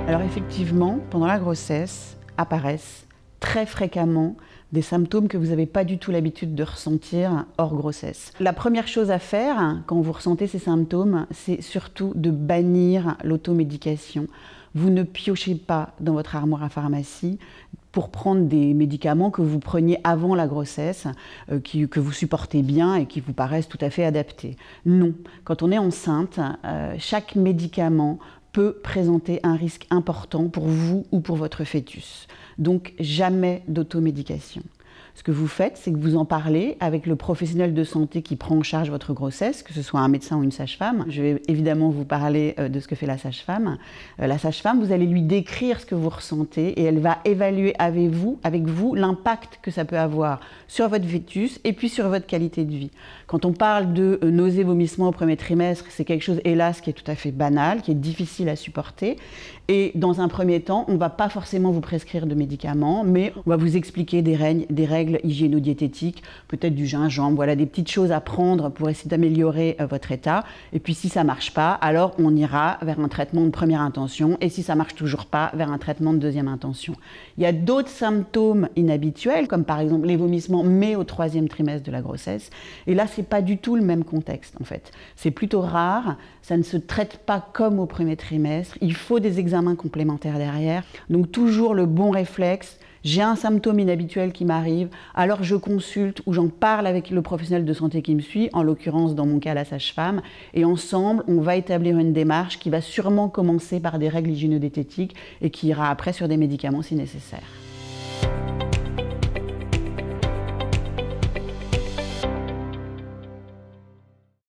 Alors effectivement, pendant la grossesse, apparaissent très fréquemment des symptômes que vous n'avez pas du tout l'habitude de ressentir hors grossesse. La première chose à faire quand vous ressentez ces symptômes, c'est surtout de bannir l'automédication. Vous ne piochez pas dans votre armoire à pharmacie pour prendre des médicaments que vous preniez avant la grossesse, que vous supportez bien et qui vous paraissent tout à fait adaptés. Non, quand on est enceinte, chaque médicament peut présenter un risque important pour vous ou pour votre fœtus. Donc jamais d'automédication. Ce que vous faites, c'est que vous en parlez avec le professionnel de santé qui prend en charge votre grossesse, que ce soit un médecin ou une sage-femme. Je vais évidemment vous parler de ce que fait la sage-femme. La sage-femme, vous allez lui décrire ce que vous ressentez et elle va évaluer avec vous l'impact que ça peut avoir sur votre fœtus et puis sur votre qualité de vie. Quand on parle de nausées, vomissements au premier trimestre, c'est quelque chose, hélas, qui est tout à fait banal, qui est difficile à supporter. Et dans un premier temps, on ne va pas forcément vous prescrire de médicaments, mais on va vous expliquer des règles hygiéno-diététiques, peut-être du gingembre, voilà, des petites choses à prendre pour essayer d'améliorer votre état. Et puis si ça ne marche pas, alors on ira vers un traitement de première intention. Et si ça ne marche toujours pas, vers un traitement de deuxième intention. Il y a d'autres symptômes inhabituels, comme par exemple les vomissements, mais au troisième trimestre de la grossesse. Et là, ce n'est pas du tout le même contexte, en fait. C'est plutôt rare, ça ne se traite pas comme au premier trimestre. Il faut des examens complémentaires derrière. Donc toujours le bon réflexe. J'ai un symptôme inhabituel qui m'arrive, alors je consulte ou j'en parle avec le professionnel de santé qui me suit, en l'occurrence dans mon cas la sage-femme, et ensemble on va établir une démarche qui va sûrement commencer par des règles hygiéno-diététiques et qui ira après sur des médicaments si nécessaire.